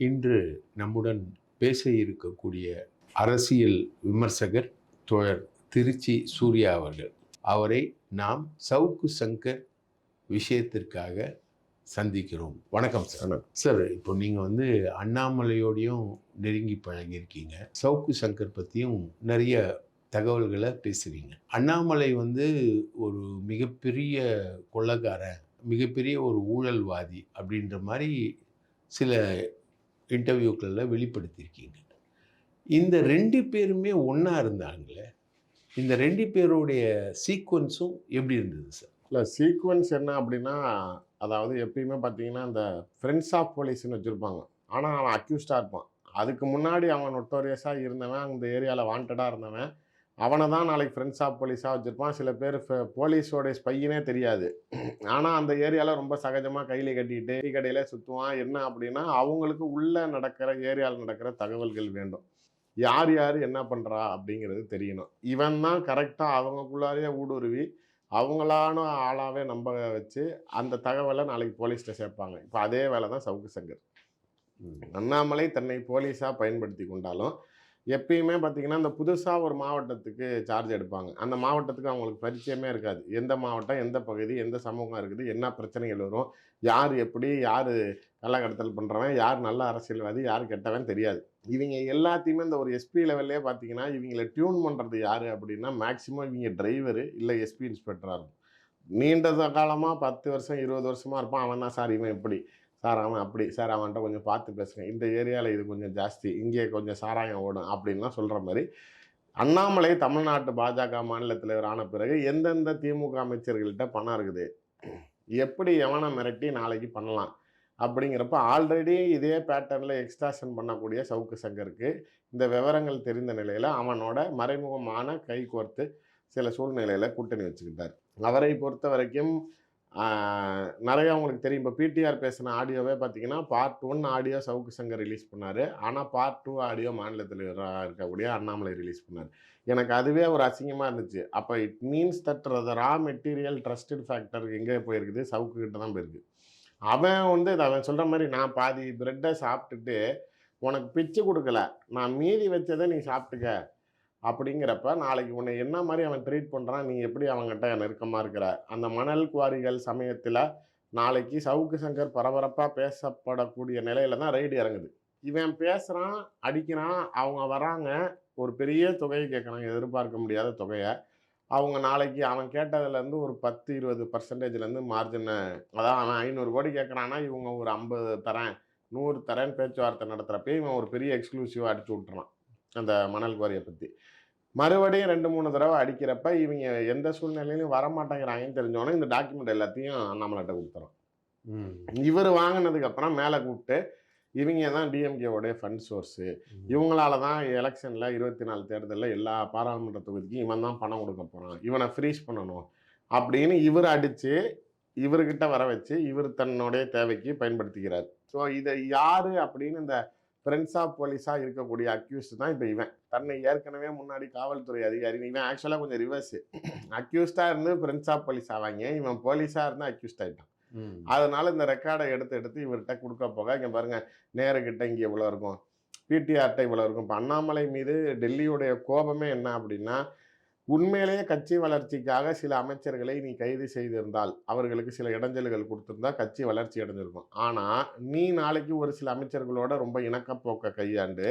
இன்று நம்முடன் பேச இருக்கக்கூடிய அரசியல் விமர்சகர் தோழர் திருச்சி சூர்யா அவர்கள். அவரை நாம் சவுக்கு சங்கர் விஷயத்திற்காக சந்திக்கிறோம். வணக்கம் சார். சார், இப்போ நீங்கள் அண்ணாமலையோடையும் நெருங்கி பழகியிருக்கீங்க. சவுக்கு சங்கர் பற்றியும் நிறைய தகவல்களை பேசுவீங்க. அண்ணாமலை ஒரு மிகப்பெரிய கொள்ளக்காரன், மிகப்பெரிய ஒரு ஊழல்வாதி அப்படின்ற மாதிரி சில இன்டர்வியூக்களில் வெளிப்படுத்தியிருக்கீங்க. இந்த ரெண்டு பேருமே ஒன்றா இருந்தாங்களே, இந்த ரெண்டு பேருடைய சீக்வன்ஸும் எப்படி இருந்தது சார்? இல்லை, சீக்வன்ஸ் என்ன அப்படின்னா, அதாவது எப்பயுமே பார்த்தீங்கன்னா, இந்த ஃப்ரெண்ட்ஸ் ஆஃப் போலீஸ்ன்னு வச்சுருப்பாங்க. ஆனால் அவன் அக்யூஸ்டாக இருப்பான். அதுக்கு முன்னாடி அவன் நொட்டோரியஸாக இருந்தவன், அந்த ஏரியாவில் வாண்டடாக இருந்தவன், அவனை தான் நாளைக்கு ஃப்ரெண்ட்ஸ் ஆஃப் போலீஸாக வச்சுருப்பான். சில பேர் போலீஸோடைய ஸ்பையினே தெரியாது. ஆனால் அந்த ஏரியாவில் ரொம்ப சகஜமாக கையில் கட்டிக்கிட்டு டீ கடையிலே சுற்றுவான். என்ன அப்படின்னா, அவங்களுக்கு உள்ளே நடக்கிற ஏரியாவில் நடக்கிற தகவல்கள் வேண்டும். யார் யார் என்ன பண்ணுறா அப்படிங்கிறது தெரியணும். இவன் தான் கரெக்டாக அவங்களுக்குள்ளாரையே ஊடுருவி அவங்களான ஆளாவே நம்ப வச்சு அந்த தகவலை நாளைக்கு போலீஸ்கிட்ட சேர்ப்பாங்க. இப்போ அதே வேலை தான் சவுக்கு சங்கர். அண்ணாமலை தன்னை போலீஸாக பயன்படுத்தி கொண்டாலும் எப்பயுமே பார்த்தீங்கன்னா, இந்த புதுசாக ஒரு மாவட்டத்துக்கு சார்ஜ் எடுப்பாங்க. அந்த மாவட்டத்துக்கு அவங்களுக்கு பரிச்சயமே இருக்காது. எந்த மாவட்டம், எந்த பகுதி, எந்த சமூகம் இருக்குது, என்ன பிரச்சனைகள் வரும், யார் எப்படி, யார் கள்ளக்கடத்தல் பண்ணுறவன், யார் நல்ல அரசியல்வாதி, யார் கெட்டவன் தெரியாது. இவங்க எல்லாத்தையுமே இந்த ஒரு எஸ்பி லெவல்லே பார்த்தீங்கன்னா, இவங்களை டியூன் பண்ணுறது யார் அப்படின்னா, மேக்ஸிமம் இவங்க டிரைவரு இல்லை எஸ்பி இன்ஸ்பெக்டராக இருக்கும். நீண்ட காலமாக 10 வருஷம் 20 வருஷமாக இருப்பான். அவன் தான் சார் இவன் இப்படி, சார் அவன் அப்படி, சார் அவன்கிட்ட கொஞ்சம் பார்த்து பேசுங்க, இந்த ஏரியாவில் இது கொஞ்சம் ஜாஸ்தி, இங்கே கொஞ்சம் சாராயம் ஓடும் அப்படின்லாம் சொல்கிற மாதிரி. அண்ணாமலை தமிழ்நாட்டு பாஜக மாநில தலைவர் ஆன பிறகு எந்தெந்த திமுக அமைச்சர்கள்ட்ட பணம் இருக்குது, எப்படி எவனை மிரட்டி நாளைக்கு பண்ணலாம் அப்படிங்கிறப்ப ஆல்ரெடி இதே பேட்டர்னில் எக்ஸ்ட்ராக்ஷன் பண்ணக்கூடிய சவுக்கு சங்கருக்கு இந்த விவரங்கள் தெரிந்த நிலையில் அவனோட மறைமுகமான கை கோர்த்து சில சூழ்நிலையில் கூட்டணி வச்சுக்கிட்டார். அவரை பொறுத்த வரைக்கும் நிறைய அவங்களுக்கு தெரியும். இப்போ பிடிஆர் பேசின ஆடியோவே பார்த்தீங்கன்னா, part 1 audio Savukku Shankar release பண்ணார். ஆனால் பார்ட் 2 ஆடியோ மாநில தலைவராக இருக்கக்கூடிய அண்ணாமலை ரிலீஸ் பண்ணார். எனக்கு அதுவே ஒரு அசிங்கமாக இருந்துச்சு. அப்போ it means that raw material trusted factor எங்கே போயிருக்குது, சவுக்கு கிட்ட தான் போயிருக்குது. அவன் அவன் சொல்கிற மாதிரி, நான் பாதி பிரெட்டை சாப்பிட்டுட்டு உனக்கு பிச்சு கொடுக்கல, நான் மீதி வச்சதை நீ சாப்பிட்டுக்க அப்படிங்கிறப்ப நாளைக்கு உன்னை என்ன மாதிரி அவன் ட்ரீட் பண்ணுறான், நீ எப்படி அவங்ககிட்ட நெருக்கமாக இருக்கிற. அந்த மணல் குவாரிகள் சமயத்தில் நாளைக்கு சவுக்கு சங்கர் பரபரப்பாக பேசப்படக்கூடிய நிலையில தான் ரைடு இறங்குது. இவன் பேசுகிறான், அடிக்கிறான், அவங்க வராங்க, ஒரு பெரிய தொகையை கேட்குறாங்க, எதிர்பார்க்க முடியாத தொகையை. அவங்க நாளைக்கு அவன் கேட்டதுலேருந்து ஒரு 10-20% மார்ஜினை, அதான் அவன் 500 கோடி கேட்குறான்னா இவங்க ஒரு 50 தரேன் 100 தரேன் பேச்சுவார்த்தை நடத்துகிறப்ப இவன் ஒரு பெரிய எக்ஸ்க்ளூசிவாக அடிச்சு விட்டுறான் அந்த மணல் குவாரியை பற்றி. மறுபடியும் 2-3 தடவை அடிக்கிறப்ப இவங்க எந்த சூழ்நிலையிலும் வரமாட்டேங்கிறாங்கன்னு தெரிஞ்சோன்னே இந்த டாக்குமெண்ட் எல்லாத்தையும் அண்ணாமலைட்ட கொடுத்துறோம். இவர் வாங்கினதுக்கப்புறம் மேலே கூப்பிட்டு, இவங்க தான் டிஎம்கேவோடைய ஃபண்ட் சோர்ஸு, இவங்களால தான் எலெக்ஷனில் 24 தேர்தலில் எல்லா பாராளுமன்ற தொகுதிக்கும் இவன் தான் பணம் கொடுக்க போகிறான், இவனை ஃப்ரீஸ் பண்ணணும் அப்படின்னு இவர் அடித்து இவர்கிட்ட வர வச்சு இவர் தன்னுடைய தேவைக்கு பயன்படுத்திக்கிறார். ஸோ இதை யார் அப்படின்னு இந்த ஃப்ரெண்ட்ஸ் ஆஃப் போலீஸாக இருக்கக்கூடிய அக்யூஸ்ட் தான் இப்போ இவன். தன்னை ஏற்கனவே முன்னாடி காவல்துறை அதிகாரி, இவன் ஆக்சுவலாக கொஞ்சம் ரிவர்ஸு. அக்யூஸ்டாக இருந்து ஃப்ரெண்ட்ஸ் ஆஃப் போலீஸ் ஆவாங்க, இவன் போலீஸாக இருந்து அக்யூஸ்ட் ஆகிட்டான். அதனால இந்த ரெக்கார்டை எடுத்து இவர்கிட்ட கொடுக்க போக, இங்கே பாருங்கள், நேருக்கிட்ட இங்கே இவ்வளோ இருக்கும், பிடிஆர்கிட்ட இவ்வளோ இருக்கும். இப்போ அண்ணாமலை மீது டெல்லியுடைய கோபமே என்ன அப்படின்னா, உண்மையிலேயே கட்சி வளர்ச்சிக்காக சில அமைச்சர்களை நீ கைது செய்திருந்தால், அவர்களுக்கு சில இடைஞ்சல்கள் கொடுத்திருந்தா கட்சி வளர்ச்சி அடைஞ்சிருக்கும். ஆனால் நீ நாளைக்கு ஒரு சில அமைச்சர்களோட ரொம்ப இணக்கப்போக்க கையாண்டு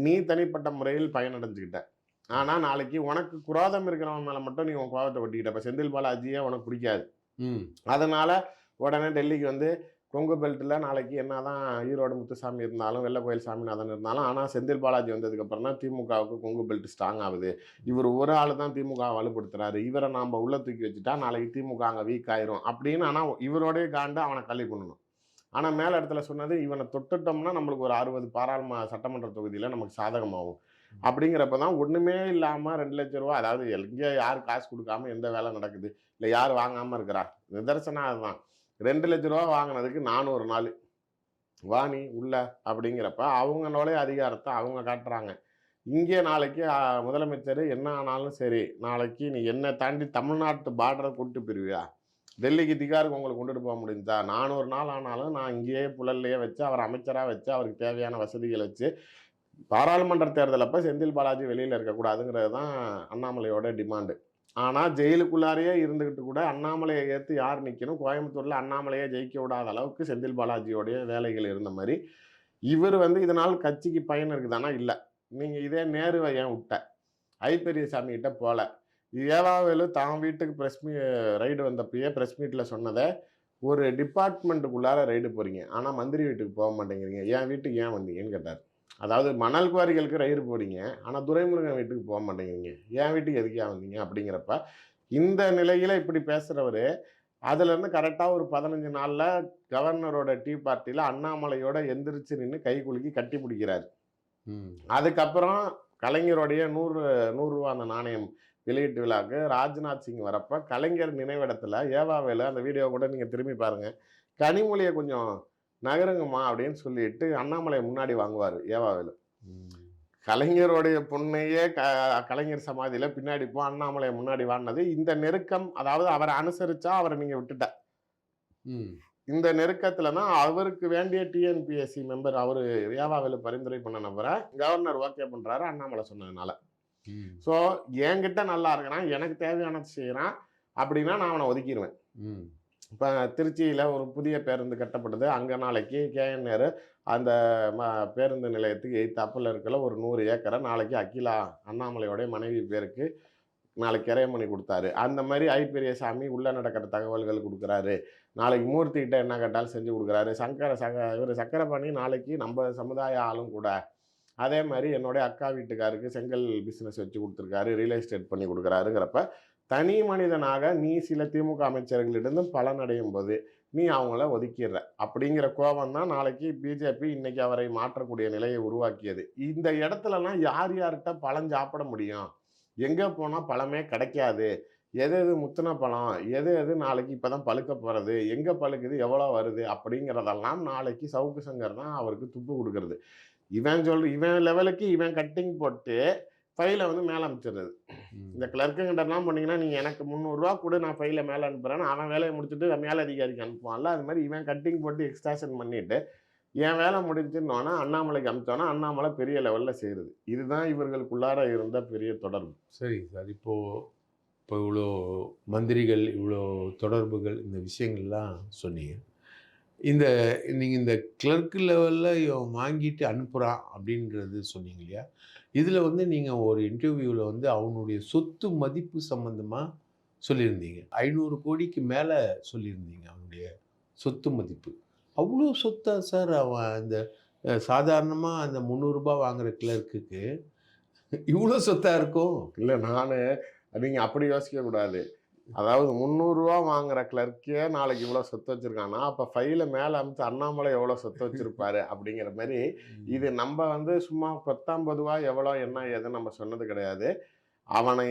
நீ தனிப்பட்ட முறையில் பயனடைஞ்சுக்கிட்ட. ஆனால் நாளைக்கு உனக்கு குரோதம் இருக்கிறவன் மேலே மட்டும் நீ உன் கோபத்தை ஒட்டிக்கிட்ட. இப்போ செந்தில் பாலாஜியே உனக்கு பிடிக்காது. அதனால் உடனே டெல்லிக்கு கொங்கு பெல்ட்டில் நாளைக்கு என்ன தான் ஈரோடு முத்துசாமி இருந்தாலும், வெள்ளை கோயில் சாமிநாதன் இருந்தாலும், ஆனால் செந்தில் பாலாஜி வந்ததுக்கப்புறம் தான் திமுகவுக்கு கொங்கு பெல்ட் ஸ்ட்ராங் ஆகுது. இவர் ஒரு ஆள் தான் திமுக வலுப்படுத்துறாரு, இவரை நாம் உள்ள தூக்கி வச்சுட்டா நாளைக்கு திமுக அங்கே வீக் ஆயிரும் அப்படின்னு. ஆனால் இவரோடைய காண்டு அவனை கல்வி பண்ணணும். ஆனால் மேலே இடத்துல சொன்னது, இவனை தொட்டுட்டோம்னா நம்மளுக்கு ஒரு 60 சட்டமன்ற தொகுதியில் நமக்கு சாதகமாகும் அப்படிங்கிறப்ப தான் ஒன்றுமே இல்லாமல் 2 லட்ச ரூபா, அதாவது எங்கே யார் காசு கொடுக்காம எந்த வேலை நடக்குது, இல்லை யார் வாங்காமல் இருக்கிறா, நிதர்சனம் அதுதான். 2 லட்ச ரூபா வாங்கினதுக்கு 400 நாள் வாணி உள்ள அப்படிங்கிறப்ப அவங்களோடைய அதிகாரத்தை அவங்க காட்டுறாங்க. இங்கே நாளைக்கு முதலமைச்சர் என்ன ஆனாலும் சரி, நாளைக்கு நீ என்னை தாண்டி தமிழ்நாட்டு பார்டரை கூட்டு போயிருவியா, டெல்லிக்கு திகாருக்கு உங்களுக்கு கொண்டுட்டு போக முடிஞ்சா 400 நாள் ஆனாலும் நான் இங்கேயே புழல்லையே வச்சு அவர் அமைச்சராக வச்சு அவருக்கு தேவையான வசதிகளை வச்சு பாராளுமன்ற தேர்தல் அப்போ செந்தில் பாலாஜி வெளியில் இருக்கக்கூடாதுங்கிறது தான் அண்ணாமலையோட டிமாண்டு. ஆனால் ஜெயிலுக்குள்ளாரையே இருந்துக்கிட்டு கூட அண்ணாமலையை ஏற்று யார் நிற்கணும், கோயம்புத்தூரில் அண்ணாமலையை ஜெயிக்க விடாத அளவுக்கு செந்தில் பாலாஜியோடைய வேலைகள் இருந்த மாதிரி இவர் இதனால் கட்சிக்கு பயன் இருக்குதானா? இல்லை. நீங்கள் இதே நேருவை ஏன் விட்ட? ஐ பெரியசாமி கிட்ட போல. ஏவாவேலு தான் வீட்டுக்கு ரைடு வந்தப்பயே ப்ரெஸ் மீட்டில் சொன்னதை ஒரு டிபார்ட்மெண்ட்டுக்குள்ளார ரைடு போகிறீங்க, ஆனால் மந்திரி வீட்டுக்கு போக மாட்டேங்கிறீங்க, என் வீட்டுக்கு ஏன் வந்தீங்கன்னு கேட்டார். அதாவது மணல் குவாரிகளுக்கு ரைடு போறீங்க, ஆனால் துரைமுருகன் வீட்டுக்கு போக மாட்டேங்கிறீங்க, என் வீட்டுக்கு எதுக்கே வந்தீங்க அப்படிங்கிறப்ப இந்த நிலையில் இப்படி பேசுகிறவர் அதுலேருந்து கரெக்டாக ஒரு 15 நாளில் கவர்னரோட டீ பார்ட்டியில் அண்ணாமலையோட எந்திரிச்சு நின்று கை குலுக்கி கட்டி பிடிக்கிறார். அதுக்கப்புறம் கலைஞருடைய 100 ரூபா அந்த நாணயம் வெளியீட்டு விழாக்கு ராஜ்நாத் சிங் வரப்ப கலைஞர் நினைவிடத்தில் ஏவாவேலு அந்த வீடியோ கூட நீங்கள் திரும்பி பாருங்கள், கனிமொழியை கொஞ்சம் நகருங்கம்மா அப்படின்னு சொல்லிட்டு அண்ணாமலையை முன்னாடி வாங்குவார் ஏவாவேலு. கலைஞருடைய பொண்ணையே கலைஞர் சமாதியில் பின்னாடி போ அண்ணாமலையை முன்னாடி வாங்கினது இந்த நெருக்கம். அதாவது அவரை அனுசரிச்சா அவரை நீங்கள் விட்டுட்ட. இந்த நெருக்கத்தில் தான் அவருக்கு வேண்டிய டிஎன்பிஎஸ்சி மெம்பர் அவர் ஏவாவேலு பரிந்துரை பண்ண நபரை கவர்னர் ஓகே பண்ணுறாரு அண்ணாமலை சொன்னதுனால. ஸோ என்கிட்ட நல்லா இருக்கிறான், எனக்கு தேவையானது செய்கிறான் அப்படின்னா நான் அவனை ஒதுக்கிடுவேன். இப்போ திருச்சியில் ஒரு புதிய பேருந்து கட்டப்படுது, அங்கே நாளைக்கு கேஎன் நேரு அந்த பேருந்து நிலையத்துக்கு எய்த்தாப்பில் இருக்கல ஒரு 100 ஏக்கரை நாளைக்கு அகிலா அண்ணாமலையோடைய மனைவி பேருக்கு நாளைக்கு கிரையம் பண்ணி கொடுத்தாரு. அந்த மாதிரி ஐ பெரியசாமி உள்ளே நடக்கிற தகவல்கள் கொடுக்குறாரு, நாளைக்கு மூர்த்திகிட்ட என்ன கேட்டாலும் செஞ்சு கொடுக்குறாரு. இவர் சக்கரபாணி நாளைக்கு நம்ம சமுதாய ஆளும் கூட. அதே மாதிரி என்னுடைய அக்கா வீட்டுக்காருக்கு செங்கல் பிஸ்னஸ் வச்சு கொடுத்துருக்காரு, ரியல் எஸ்டேட் பண்ணி கொடுக்குறாருங்கிறப்ப தனி மனிதனாக நீ சில திமுக அமைச்சர்களிடம் பலனடையும் போது நீ அவங்கள ஒதுக்கிடுற அப்படிங்கிற கோபம் தான் நாளைக்கு பிஜேபி இன்னைக்கு அவரை மாற்றக்கூடிய நிலையை உருவாக்கியது. இந்த இடத்துலலாம் யார் யார்கிட்ட பழம் சாப்பிட முடியும், எங்கே போனால் பழமே கிடைக்காது, எது எது முத்தின பழம், எது எது நாளைக்கு இப்போ தான் பழுக்க போகிறது, எங்கே பழுக்குது, எவ்வளோ வருது அப்படிங்கிறதெல்லாம் நாளைக்கு சவுக்கு சங்கர் தான் அவருக்கு துப்பு கொடுக்கறது. இவன் லெவலுக்கு இவன் கட்டிங் போட்டு ஃபைலை மேலே அனுப்பிச்சிடுறது. இந்த கிளர்க்குங்கிட்டலாம் பண்ணிங்கன்னா நீங்கள் எனக்கு 300 ரூபா கூட நான் ஃபைலை மேலே அனுப்புகிறேன்னு அவன் வேலையை முடிச்சுட்டு மேலே அதிகாரிக்கு அனுப்புவான்ல, அது மாதிரி இவன் கட்டிங் போட்டு எக்ஸ்ட்ராஷன் பண்ணிவிட்டு என் வேலை முடிஞ்சுன்னோன்னா அண்ணாமலைக்கு அனுப்பிச்சோன்னா அண்ணாமலை பெரிய லெவலில் செய்கிறது. இதுதான் இவர்களுக்குள்ளார இருந்த பெரிய தொடர்பு. சரி சார், இப்போ இவ்வளோ மந்திரிகள், இவ்வளோ தொடர்புகள், இந்த விஷயங்கள்லாம் சொன்னீங்க. நீங்கள் இந்த கிளர்க்கு லெவலில் இவன் வாங்கிட்டு அனுப்புகிறான் அப்படின்றது சொன்னீங்க இல்லையா? இதில் நீங்கள் ஒரு இன்டர்வியூவில் அவனுடைய சொத்து மதிப்பு சம்மந்தமாக சொல்லியிருந்தீங்க. 500 கோடிக்கு மேலே சொல்லியிருந்தீங்க அவனுடைய சொத்து மதிப்பு. அவ்வளோ சொத்தா சார்? அவன் அந்த சாதாரணமாக அந்த 300 ரூபாய் வாங்குகிற கிளர்க்குக்கு இவ்வளோ சொத்தாக இருக்கும்? இல்லை, நீங்கள் அப்படி யோசிக்கக்கூடாது. அதாவது 300 ரூபா வாங்குற கிளர்க்கே நாளைக்கு இவ்வளோ சொத்து வச்சுருக்கான்னா அப்போ ஃபைலை மேலே அனுப்பிச்சு அண்ணாமலை எவ்வளோ சொத்து வச்சுருப்பாரு அப்படிங்கிற மாதிரி. இது நம்ம சும்மா 10-50 ரூபா எவ்வளோ என்ன ஏதுன்னு நம்ம சொன்னது கிடையாது. அவனை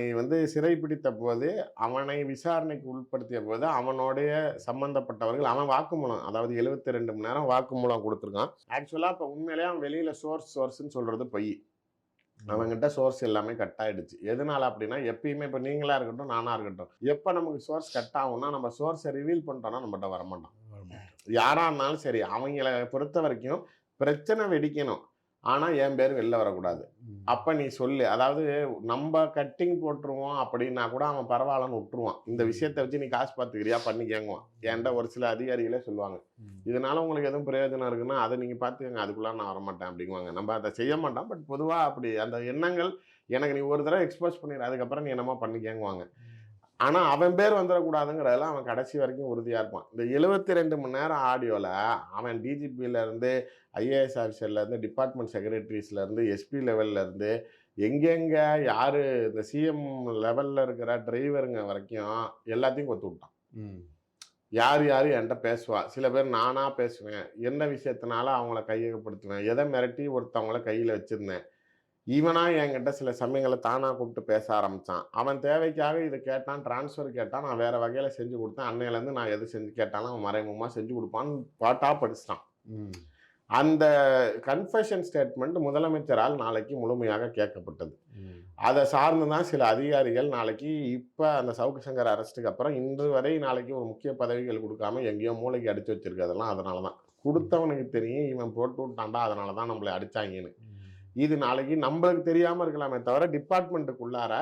சிறைப்பிடித்த போது, அவனை விசாரணைக்கு உட்படுத்திய போது அவனுடைய சம்பந்தப்பட்டவர்கள் அவன் வாக்குமூலம், அதாவது 72 மணி நேரம் வாக்குமூலம் கொடுத்துருக்கான். ஆக்சுவலாக இப்போ உண்மையிலேயே அவன் வெளியில் சோர்ஸ்ன்னு சொல்கிறது பொய். அவங்ககிட்ட சோர்ஸ் எல்லாமே கட் ஆகிடுச்சு. எதனால அப்படின்னா, எப்பயுமே இப்போ நீங்களாக இருக்கட்டும் நானாக இருக்கட்டும், எப்போ நமக்கு சோர்ஸ் கட் ஆகும்னா நம்ம சோர்ஸை ரிவீல் பண்ணிட்டோம்னா நம்மகிட்ட வரமாட்டான். யாராக இருந்தாலும் சரி, அவங்கள பொறுத்த வரைக்கும் பிரச்சனை வெடிக்கணும், ஆனால் என் பேர் வெளில வரக்கூடாது. அப்போ நீ சொல்லு. அதாவது நம்ம கட்டிங் போட்டுருவோம் அப்படின்னா கூட அவன் பரவாயில்லன்னு விட்டுருவான். இந்த விஷயத்தை வச்சு நீ காசு பார்த்துக்கிறியா பண்ணி கேங்குவான். என்கிட்ட ஒரு சில அதிகாரிகளே சொல்லுவாங்க, இதனால உங்களுக்கு எதுவும் பிரயோஜனம் இருக்குன்னா அதை நீங்கள் பார்த்துக்கங்க, அதுக்குள்ளே நான் வரமாட்டேன் அப்படிங்குவாங்க. நம்ம அதை செய்ய மாட்டோம். பட் பொதுவாக அப்படி அந்த எண்ணங்கள் எனக்கு நீ ஒரு தடவை எக்ஸ்போஸ் பண்ணிடு, அதுக்கப்புறம் நீ என்னமோ பண்ணி கேங்குவாங்க. ஆனால் அவன் பேர் வந்துடக்கூடாதுங்கிறதெல்லாம் அவன் கடைசி வரைக்கும் உறுதியாக இருப்பான். இந்த 72 மணி நேரம் ஆடியோவில் அவன் டிஜிபியிலேருந்து, ஐஏஎஸ் ஆஃபீஸர்லேருந்து, டிபார்ட்மெண்ட் செக்ரட்டரிஸ்லேருந்து, எஸ்பி லெவல்லேருந்து, எங்கெங்கே யார் இந்த சிஎம் லெவலில் இருக்கிற டிரைவருங்க வரைக்கும் எல்லாத்தையும் கொத்து விட்டான். யார் என்கிட்ட பேசுவா, சில பேர் நானாக பேசுவேன், என்ன விஷயத்தினால அவங்கள கையகப்படுத்துவேன், எதை மிரட்டி ஒருத்தவங்கள கையில் வச்சுருந்தேன், ஈவனா என்கிட்ட சில சமயங்களை தானாக கூப்பிட்டு பேச ஆரம்பித்தான். அவன் தேவைக்காக இதை கேட்டான், டிரான்ஸ்ஃபர் கேட்டான், நான் வேறு வகையில் செஞ்சு கொடுத்தேன். அன்னையிலேருந்து நான் எது செஞ்சு கேட்டாலும் அவன் மறைமுகமாக செஞ்சு கொடுப்பான்னு பாட்டாக படிச்சிட்டான். அந்த கன்ஃபெஷன் ஸ்டேட்மெண்ட் முதலமைச்சரால் நாளைக்கு முழுமையாக கேட்கப்பட்டது. அதை சார்ந்து தான் சில அதிகாரிகள் நாளைக்கு இப்ப அந்த சவுக்கு சங்கர் அரெஸ்ட்டுக்கு அப்புறம் இன்று வரை நாளைக்கு ஒரு முக்கிய பதவிகள் கொடுக்காம எங்கேயோ மூளைக்கு அடிச்சு வச்சிருக்கிறதெல்லாம் அதனால தான். குடுத்தவனுக்கு தெரியும் இவன் போட்டு விட்டான்டா அதனால தான் நம்மளை அடிச்சாங்கன்னு. இது நாளைக்கு நம்மளுக்கு தெரியாம இருக்கலாமே தவிர டிபார்ட்மெண்ட்டுக்குள்ளார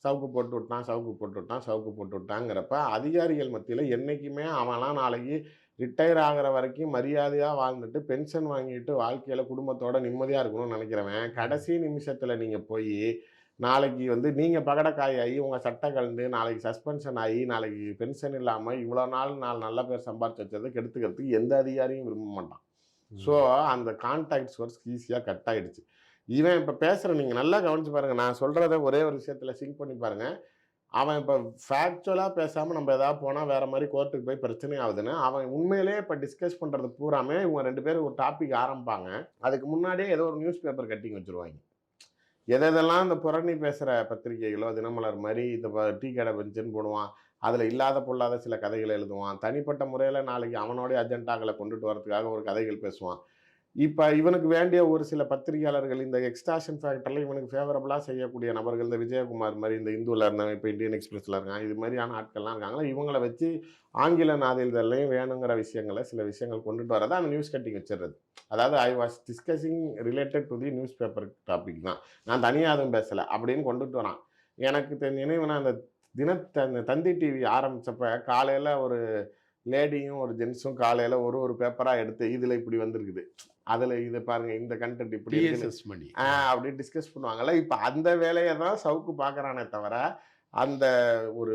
சவுக்கு போட்டு விட்டான், சவுக்கு போட்டு விட்டான், சவுக்கு போட்டு விட்டாங்கிறப்ப அதிகாரிகள் மத்தியில என்னைக்குமே அவன்லாம் நாளைக்கு ரிட்டயர் ஆகுற வரைக்கும் மரியாதையா வாழ்ந்துட்டு பென்ஷன் வாங்கிட்டு வாழ்க்கையில குடும்பத்தோட நிம்மதியா இருக்கணும்னு நினைக்கிறவன் கடைசி நிமிஷத்துல நீங்க போய் நாளைக்கு வந்து நீங்க பகடக்காய் ஆகி உங்க சட்டை கலந்து நாளைக்கு சஸ்பென்ஷன் ஆகி நாளைக்கு பென்ஷன் இல்லாம இவ்வளோ நாள் நல்ல பேர் சம்பாரிச்சு வச்சதை கெடுத்துக்கிறதுக்கு எந்த அதிகாரியும் விரும்ப மாட்டான். ஸோ அந்த கான்டாக்ட் சோர்ஸ் ஈஸியாக கட் ஆயிடுச்சு. இவன் இப்போ பேசுகிற நீங்கள் நல்லா கவனிச்சு பாருங்க. நான் சொல்கிறத ஒரே ஒரு விஷயத்தில் சிங்க் பண்ணி பாருங்க. அவன் இப்போ ஃபேக்சுவலாக பேசாமல் நம்ம ஏதாவது போனால் வேற மாதிரி கோர்ட்டுக்கு போய் பிரச்சனை ஆகுதுன்னு அவன் உண்மையிலேயே இப்போ டிஸ்கஸ் பண்ணுறது பூராமே இவங்க 2 பேரும் ஒரு டாபிக் ஆரம்பிப்பாங்க. அதுக்கு முன்னாடியே ஏதோ ஒரு நியூஸ் பேப்பர் கட்டிங் வச்சுருவாங்க. எதெல்லாம் இந்த புரணி பேசுகிற பத்திரிகைகளோ தினமலர் மாதிரி இந்த டீ கடை பெஞ்சுன்னு போடுவான். அதில் இல்லாத பொல்லாத சில கதைகளை எழுதுவான். தனிப்பட்ட முறையில் நாளைக்கு அவனோடைய அஜெண்டாக்களை கொண்டுட்டு வரதுக்காக ஒரு கதைகள் பேசுவான். இப்போ இவனுக்கு வேண்டிய ஒரு சில பத்திரிகையாளர்கள் இந்த எக்ஸ்டாஷன் ஃபேக்டரில் இவனுக்கு ஃபேவரபுளாக செய்யக்கூடிய நபர்கள் இந்த விஜயகுமார் மாதிரி இந்த இந்துவில் இருந்தவங்க இப்போ இந்தியன் எக்ஸ்பிரஸில் இருக்காங்க. இது மாதிரியான ஆட்கள்லாம் இருக்காங்களா இவங்களை வச்சு ஆங்கில நாளிதழ்லையும் வேணுங்கிற விஷயங்களை சில விஷயங்கள் கொண்டுட்டு வரதை அந்த நியூஸ் கட்டிங் வச்சிடுறது. அதாவது I was discussing related to the news paper topic தான், நான் தனியாக அதுவும் பேசலை அப்படின்னு கொண்டுட்டு வரான். எனக்கு நினைவுனா அந்த அந்த தந்தி டிவி ஆரம்பித்தப்ப காலையில் ஒரு லேடியும் ஒரு ஜென்ஸும் காலையில் ஒரு பேப்பராக எடுத்து இதில் இப்படி வந்திருக்குது, அதில் இது பாருங்க இந்த கண்டென்ட் இப்படி அப்படி டிஸ்கஸ் பண்ணுவாங்கல்ல. இப்போ அந்த வேலையை தான் சவுக்கு பார்க்குறானே தவிர அந்த ஒரு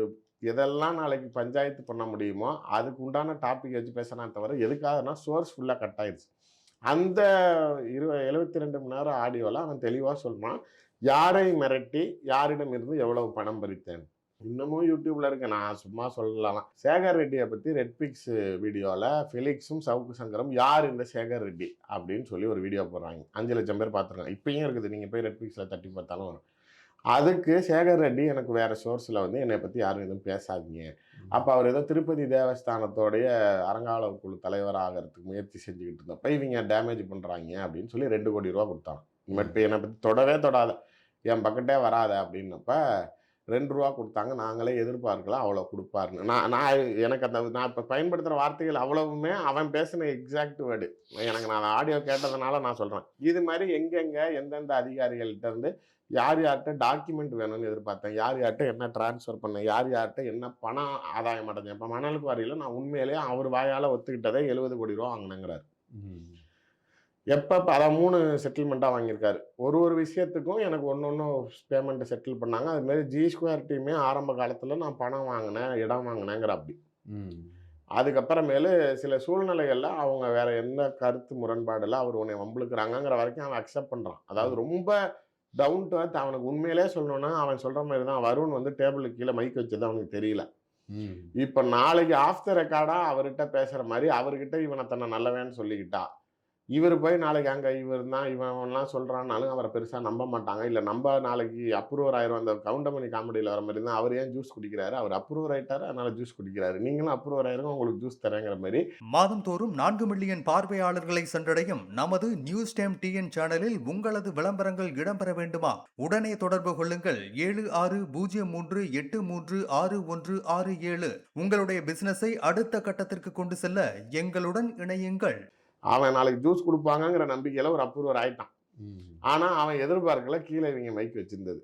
எதெல்லாம் நாளைக்கு பஞ்சாயத்து பண்ண முடியுமோ அதுக்கு உண்டான டாபிக் வச்சு பேசுறானே தவிர எதுக்காகனா சோர்ஸ் ஃபுல்லாக கட் ஆயிடுச்சு. அந்த 72 மணி நேரம் ஆடியோவில் அவன் தெளிவாக சொல்கிறான் யாரை மிரட்டி யாரிடம் இருந்து எவ்வளவு பணம் பறித்தேன். இன்னமும் யூடியூப்ல இருக்கு, நான் சும்மா சொல்லலாம். சேகர் ரெட்டியை பற்றி ரெட்பிக்ஸ் வீடியோவில் ஃபெலிக்ஸும் சவுக்கு சங்கரும் யார் இந்த சேகர் ரெட்டி அப்படின்னு சொல்லி ஒரு வீடியோ போடுறாங்க. 5 லட்சம் பேர் பார்த்துருக்காங்க. இப்பயும் இருக்குது, நீங்கள் போய் ரெட்பிக்ஸில் தட்டி பார்த்தாலும் வரும். அதுக்கு சேகர் ரெட்டி எனக்கு வேறு சோர்ஸில் வந்து என்னை பற்றி யாரும் எதுவும் பேசாதீங்க, அப்போ அவர் ஏதோ திருப்பதி தேவஸ்தானத்தோடைய அறங்காவலர் குழு தலைவராகிறதுக்கு முயற்சி செஞ்சுக்கிட்டு இருந்தப்போ இவங்க டேமேஜ் பண்ணுறாங்க அப்படின்னு சொல்லி 2 கோடி ரூபா கொடுத்தாங்க. இப்போ என்னை பற்றி தொடவே தொடாத, என் பக்கத்தே வராத அப்படின்னப்ப 2 ரூபா கொடுத்தாங்க. நாங்களே எதிர்பார்க்கலாம் அவ்வளோ கொடுப்பாருன்னு. நான் எனக்கு நான் இப்போ பயன்படுத்துகிற வார்த்தைகள் அவ்வளவுமே அவன் பேசின எக்ஸாக்ட் வேர்டு. எனக்கு நான் ஆடியோ கேட்டதுனால நான் சொல்கிறேன். இது மாதிரி எங்கெங்கே எந்தெந்த அதிகாரிகள்கிட்ட இருந்து யார்கிட்ட டாக்குமெண்ட் வேணும்னு எதிர்பார்த்தேன், யார்கிட்ட என்ன டிரான்ஸ்ஃபர் பண்ணேன், யார்கிட்ட என்ன பணம் ஆதாயம் அடைஞ்சேன். இப்போ மணலுக்கு வரையில் நான் உண்மையிலேயே அவர் வாயால் ஒத்துக்கிட்டதே 70 கோடி ரூபா வாங்கினேங்கிறார். எப்போ அதான் 3 செட்டில்மெண்ட்டாக வாங்கியிருக்காரு. ஒரு விஷயத்துக்கும் எனக்கு ஒன்று பேமெண்ட்டு செட்டில் பண்ணாங்க. அதுமாரி G2 டீமே ஆரம்ப காலத்தில் நான் பணம் வாங்கினேன், இடம் வாங்கினேங்கிற அப்படி. அதுக்கப்புறமேலு சில சூழ்நிலைகளில் அவங்க வேற எந்த கருத்து முரண்பாடில் அவர் உன்னை வம்புழுக்கிறாங்கிற வரைக்கும் அவன் அக்செப்ட் பண்ணுறான். அதாவது ரொம்ப டவுன் டு அர்த். அவனுக்கு உண்மையிலே சொல்லணும்னா அவன் சொல்கிற மாதிரி தான் வருண் வந்து டேபிளுக்கு கீழே மைக் வச்சது அவனுக்கு தெரியல. இப்போ நாளைக்கு ஆஃப் த ரெக்கார்டாக அவர்கிட்ட பேசுகிற மாதிரி அவர்கிட்ட இவனை தன்னை நல்லவேன்னு சொல்லிக்கிட்டா இவர் போய் நாளைக்கு அங்கே இவர் தான் இவன்லாம் சொல்கிறான்னாலும் அவரை பெருசாக நம்ப மாட்டாங்க. இல்லை நம்ம நாளைக்கு அப்ரூவர் ஆயிரும். அந்த கவுண்டமணி காமெடியில் வர மாதிரி தான் அவர் ஏன் ஜூஸ் குடிக்கிறாரு, அவர் அப்ரூவர் ஆயிட்டாரு அதனால ஜூஸ் குடிக்கிறாரு, நீங்களும் அப்ரூவர் ஆயிருங்க உங்களுக்கு ஜூஸ் தரேங்கிற மாதிரி. மாதந்தோறும் 4 மில்லியன் பார்வையாளர்களை சென்றடையும் நமது நியூஸ் டைம் டிஎன் சேனலில் உங்களது விளம்பரங்கள் இடம்பெற வேண்டுமா? உடனே தொடர்பு கொள்ளுங்கள் 7603836167. உங்களுடைய பிசினஸை அடுத்த கட்டத்திற்கு கொண்டு செல்ல எங்களுடன் இணையுங்கள். அவன் நாளைக்கு ஜூஸ் கொடுப்பாங்கிற நம்பிக்கையில் ஒரு அப்ரூவர் ஆயிட்டான். ஆனால் அவன் எதிர்பார்க்கல கீழே இவங்க மைக் வச்சிருந்தது.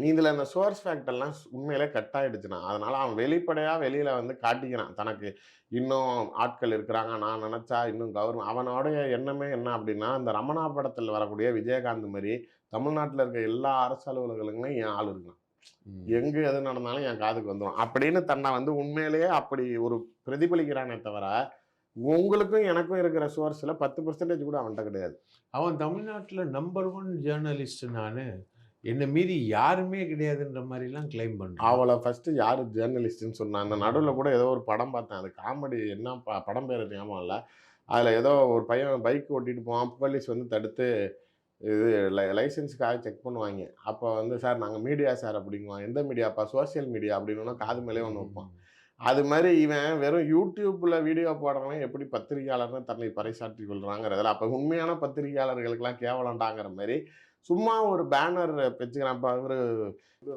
இதில் இந்த சோர்ஸ் ஃபேக்டர்லாம் உண்மையிலே கட் ஆகிடுச்சுன்னா அதனால் அவன் வெளிப்படையாக வெளியில் வந்து காட்டிக்கிறான் தனக்கு இன்னும் ஆட்கள் இருக்கிறாங்க, நான் நினச்சா இன்னும் கவர்மெண்ட். அவனோடைய எண்ணமே என்ன அப்படின்னா இந்த ரமணா படத்தில் வரக்கூடிய விஜயகாந்த் மாதிரி தமிழ்நாட்டில் இருக்க எல்லா அரசு அலுவலகங்களுமே என் ஆள் இருக்கான், எங்கே எது நடந்தாலும் என் காதுக்கு வந்துடும் அப்படின்னு தன்னை வந்து உண்மையிலேயே அப்படி ஒரு பிரதிபலிக்கிறானே தவிர உங்களுக்கும் எனக்கும் இருக்கிற சோர்ஸில் 10% கூட அவன்கிட்ட கிடையாது. அவன் தமிழ்நாட்டில் நம்பர் 1 ஜேர்னலிஸ்ட், நான் என்னை மீறி யாருமே கிடையாதுன்ற மாதிரிலாம் கிளைம் பண்ணுறேன். அவளை ஃபஸ்ட்டு யார் ஜேர்னலிஸ்ட்டுன்னு சொன்னான். அந்த நடுவில் கூட ஏதோ ஒரு படம் பார்த்தேன், அது காமெடி, என்ன படம் பேர் ஞாபகம் இல்லை. அதில் ஏதோ ஒரு பையன் பைக் ஓட்டிகிட்டு போவான், போலீஸ் வந்து தடுத்து இது லைசன்ஸுக்காக செக் பண்ணுவாங்க. அப்போ வந்து சார் நாங்கள் மீடியா சார் அப்படிங்குவான். எந்த மீடியாப்பா? சோசியல் மீடியா அப்படின்னா காது மேலே ஒன்று வைப்பான். அது மாதிரி இவன் வெறும் யூடியூப்ல வீடியோ போடுறவன் எப்படி பத்திரிகையாளர்னு தன்னை பறைசாற்றி கொள்றாங்கிறதுல அப்ப உண்மையான பத்திரிகையாளர்களுக்கெல்லாம் கேவலண்டாங்கிற மாதிரி சும்மா ஒரு பேனர் வச்சுக்கிறான். இப்ப அவரு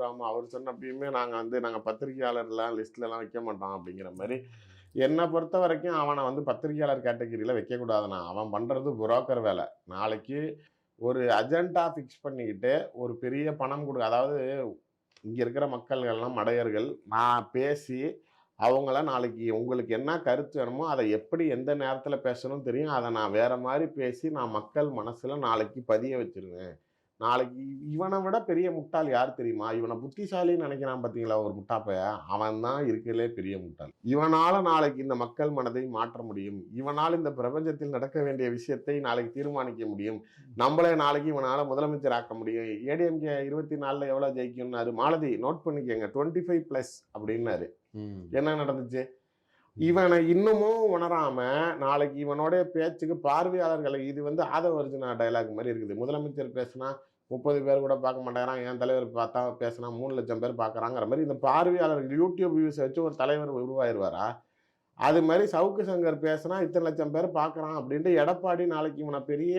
ராம அவர் சொன்னப்பயுமே நாங்க பத்திரிகையாளர்லாம் லிஸ்ட்லலாம் வைக்க மாட்டோம் அப்படிங்கிற மாதிரி. என்னை பொறுத்த வரைக்கும் அவனை வந்து பத்திரிகையாளர் கேட்டகரியில வைக்கக்கூடாதுண்ணா. அவன் பண்றது புரோக்கர் வேலை. நாளைக்கு ஒரு அஜெண்டா ஃபிக்ஸ் பண்ணிக்கிட்டு ஒரு பெரிய பணம் அதாவது இங்க இருக்கிற மக்கள்கள்லாம் மடையர்கள். நான் பேசி அவங்கள நாளைக்கு உங்களுக்கு என்ன கருத்து வேணுமோ அதை எப்படி எந்த நேரத்துல பேசணும்னு தெரியும். அதை நான் வேற மாதிரி பேசி நான் மக்கள் மனசுல நாளைக்கு பதிய வச்சிருவேன். நாளைக்கு இவனை விட பெரிய முட்டாள் யார் தெரியுமா? இவனை புத்திசாலின்னு நினைக்கிறான் பார்த்தீங்களா ஒரு முட்டாப்பைய? அவன் தான் இருக்கிறதுலே பெரிய முட்டாள். இவனால நாளைக்கு இந்த மக்கள் மனதை மாற்ற முடியும். இவனால் இந்த பிரபஞ்சத்தில் நடக்க வேண்டிய விஷயத்தை நாளைக்கு தீர்மானிக்க முடியும். நம்மளே நாளைக்கு இவனால முதலமைச்சர் ஆக்க முடியும். ஏடிஎம்கே 24ல எவ்வளவு ஜெயிக்கும்னாரு. மாலதி நோட் பண்ணிக்கங்க 25+ அப்படின்னாரு. என்ன நடந்துச்சு? இவனை இன்னமும் உணராம நாளைக்கு இவனோடைய பேச்சுக்கு பார்வையாளர்களை இது வந்து ஆதவ அர்ஜுனா டைலாக் மாதிரி இருக்குது. முதலமைச்சர் பேசினா 30 பேர் கூட பார்க்க மாட்டேங்கிறான். என் தலைவர் பார்த்தா பேசினா 3 லட்சம் பேர் பார்க்குறாங்கிற மாதிரி இந்த பார்வையாளர்கள் யூடியூப் வியூஸை வச்சு ஒரு தலைவர் உருவாயிருவாரா? அது மாதிரி சவுக்கு சங்கர் பேசினா இத்தனை லட்சம் பேர் பார்க்குறான் அப்படின்ட்டு எடப்பாடி நாளைக்கு இவனை பெரிய